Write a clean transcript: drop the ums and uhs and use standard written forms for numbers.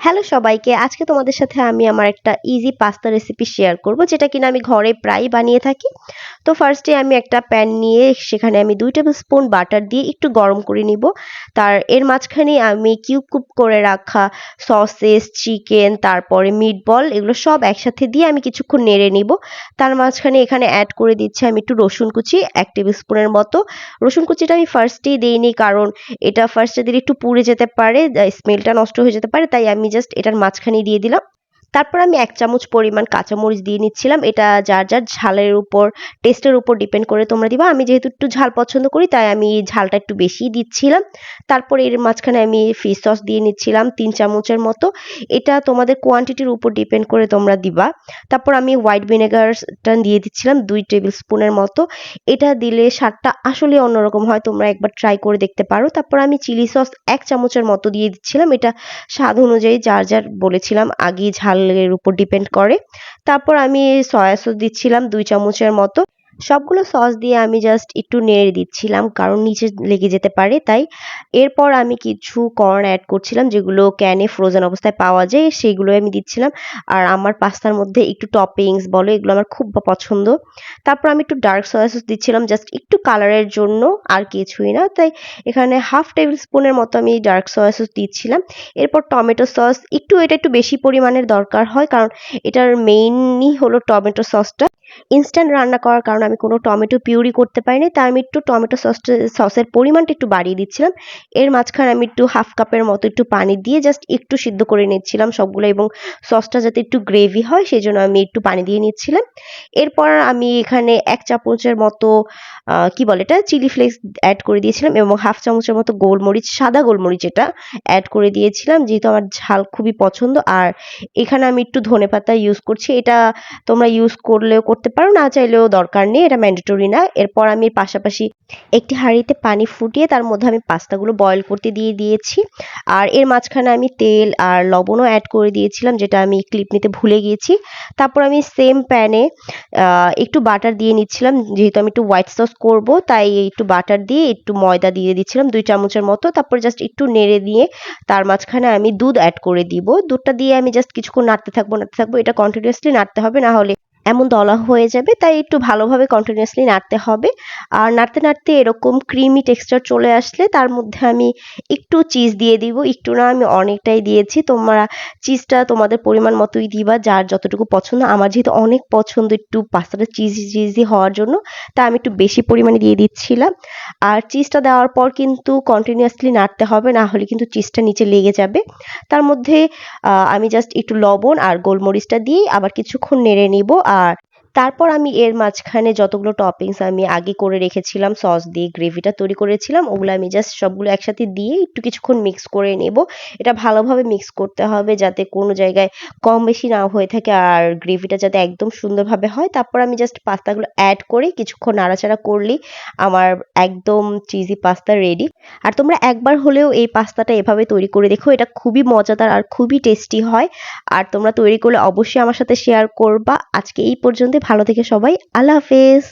Hello সবাইকে, আজকে তোমাদের সাথে আমি আমার একটা ইজি পাস্তা রেসিপি শেয়ার করব, যেটা কিনা আমি ঘরে প্রায় বানিয়ে থাকি। তো ফার্স্টে আমি একটা প্যান নিয়ে সেখানে আমি 2 টেবিল স্পুন বাটার দিয়ে একটু গরম করে নিব। এর মাঝখানে আমি কিউব কিউব করে রাখা সসেস, চিকেন, তারপরে মিটবল, এগুলো সব একসাথে দিয়ে আমি কিছুক্ষণ নেড়ে নিব। তার মাঝখানে এখানে অ্যাড করে দিচ্ছি আমি একটু রসুন কুচি 1 টেবিল স্পুনের মতো। রসুন কুচিটা আমি ফার্স্টেই দেইনি, কারণ এটা ফার্স্টে দিলে একটু পুড়ে যেতে পারে, স্মেলটা নষ্ট হয়ে যেতে পারে, তাই আমি জাস্ট এটার মাঝখানেই দিয়ে দিলাম। তারপর আমি 1 চামচ পরিমাণ কাঁচামরিচ দিয়ে নিচ্ছিলাম। এটা যার যার ঝালের উপর, টেস্টের উপর ডিপেন্ড করে তোমরা দিবা। আমি যেহেতু একটু ঝাল পছন্দ করি, তাই আমি ঝালটা একটু বেশিই দিচ্ছিলাম। তারপর এর মাঝখানে আমি ফিশ সস দিয়ে নিচ্ছিলাম 3 চামচের মতো। এটা তোমাদের কোয়ান্টিটির উপর ডিপেন্ড করে তোমরা দিবা। তারপর আমি হোয়াইট ভিনেগারটা দিয়ে দিচ্ছিলাম 2 টেবিল স্পুনের মতো। এটা দিলে স্বাদটা আসলে অন্যরকম হয়, তোমরা একবার ট্রাই করে দেখতে পারো। তারপর আমি চিলি সস 1 চামচের মতো দিয়ে দিচ্ছিলাম। এটা স্বাদ অনুযায়ী যার যার বলেছিলাম আগেই ঝালের উপর ডিপেন্ড করে। তারপর আমি সয়া সস দিচ্ছিলাম 2 চামচের মতো। সবগুলো সস দিয়ে আমি জাস্ট একটু নেড়ে দিচ্ছিলাম, কারণ নিচে লেগে যেতে পারে তাই। এরপর আমি কিছু কর্ন অ্যাড করছিলাম, যেগুলো ক্যানে ফ্রোজেন অবস্থায় পাওয়া যায়, সেগুলো আমি দিচ্ছিলাম। আর আমার পাস্তার মধ্যে একটু টপিংস বলো, এগুলো আমার খুব পছন্দ। তারপর আমি একটু ডার্ক সয়া সস দিচ্ছিলাম জাস্ট একটু কালারের জন্য, আর কিছুই না। তাই এখানে হাফ টেবিল স্পুনের মতো আমি ডার্ক সয়া সস দিচ্ছিলাম। এরপর টমেটো সস, এটা একটু বেশি পরিমাণের দরকার হয়, কারণ এটার মেইনই হলো টমেটো সসটা। ইনস্ট্যান্ট রান্না করার কারণে আমি কোনো টমেটো পিউরি করতে পারিনি, তাই আমি একটু টমেটো সসের পরিমাণটা একটু বাড়িয়ে দিচ্ছিলাম। এর মাঝখানে আমি একটু হাফ কাপের মতো একটু পানি দিয়ে জাস্ট একটু সিদ্ধ করে নিচ্ছিলাম সবগুলো, এবং সসটা যাতে একটু গ্রেভি হয় সেজন্য আমি একটু পানি দিয়ে নিচ্ছিলাম। এরপর আমি এখানে 1 চামচের মতো কি বলে এটা, চিলি ফ্লেক্স অ্যাড করে দিয়েছিলাম, এবং হাফ চামচের মতো গোলমরিচ, সাদা গোলমরিচ এটা অ্যাড করে দিয়েছিলাম, যেহেতু আমার ঝাল খুবই পছন্দ। আর এখানে আমি একটু ধনেপাতা ইউজ করছি। এটা তোমরা ইউজ করলেও করতে পারো, না চাইলেও দরকার নেই, এটা ম্যান্ডেটরি না। এরপর আমি পাশাপাশি একটি হাঁড়িতে পানি ফুটিয়ে তার মধ্যে আমি পাস্তাগুলো বয়েল করতে দিয়ে দিয়েছি। আর এর মাঝখানে আমি তেল আর লবণও অ্যাড করে দিয়েছিলাম, যেটা আমি ক্লিপ নিতে ভুলে গিয়েছি। তারপর আমি সেম প্যানে একটু বাটার দিয়ে নিচ্ছিলাম, যেহেতু আমি একটু হোয়াইট সস করব, তাই একটু বাটার দিয়ে একটু ময়দা দিয়ে দিচ্ছিলাম 2 চামচের মতো। তারপর জাস্ট একটু নেড়ে দিয়ে তার মাঝখানে আমি দুধ অ্যাড করে দিব। দুধটা দিয়ে আমি জাস্ট কিছুক্ষণ নাড়তে থাকবো। এটা কন্টিনিউয়াসলি নাড়তে হবে, না হলে এমন দলা হয়ে যাবে, তাই একটু ভালোভাবে কন্টিনিউয়াসলি নাড়তে হবে। আর নাড়তে নাড়তে এরকম ক্রিমি টেক্সচার চলে আসলে তার মধ্যে আমি একটু চিজ দিয়ে দিব। একটু না, আমি অনেকটাই দিয়েছি। তোমরা চিজটা তোমাদের পরিমাণ মতোই দিবা, যার যতটুকু পছন্দ। আমার যেহেতু অনেক পছন্দ একটু পাস্তাটা চিজি চিজি হওয়ার জন্য, তাই আমি একটু বেশি পরিমাণে দিয়ে দিচ্ছিলাম। আর চিজটা দেওয়ার পর কিন্তু কন্টিনিউয়াসলি নাড়তে হবে, না হলে কিন্তু চিজটা নিচে লেগে যাবে। তার মধ্যে আমি জাস্ট একটু লবণ আর গোলমরিচটা দিয়ে আবার কিছুক্ষণ নেড়ে নিব। আর তারপর আমি এর মাঝখানে যতগুলো টপিংস আমি আগে করে রেখেছিলাম, সস দিয়ে গ্রেভিটা তৈরি করেছিলাম, ওগুলো আমি জাস্ট সবগুলো একসাথে দিয়ে একটু কিছুক্ষণ মিক্স করে নেব। এটা ভালোভাবে মিক্স করতে হবে, যাতে কোনো জায়গায় কম বেশি না হয়ে থাকে, আর গ্রেভিটা যাতে একদম সুন্দরভাবে হয়। তারপর আমি জাস্ট পাস্তাগুলো অ্যাড করে কিছুক্ষণ নাড়াচাড়া করলেই আমার একদম চিজি পাস্তা রেডি। আর তোমরা একবার হলেও এই পাস্তাটা এভাবে তৈরি করে দেখো, এটা খুবই মজাদার আর খুবই টেস্টি হয়। আর তোমরা তৈরি করলে অবশ্যই আমার সাথে শেয়ার করবা। আজকে এই পর্যন্ত, ভালো থেকে সবাই, আল্লাহ হাফেজ।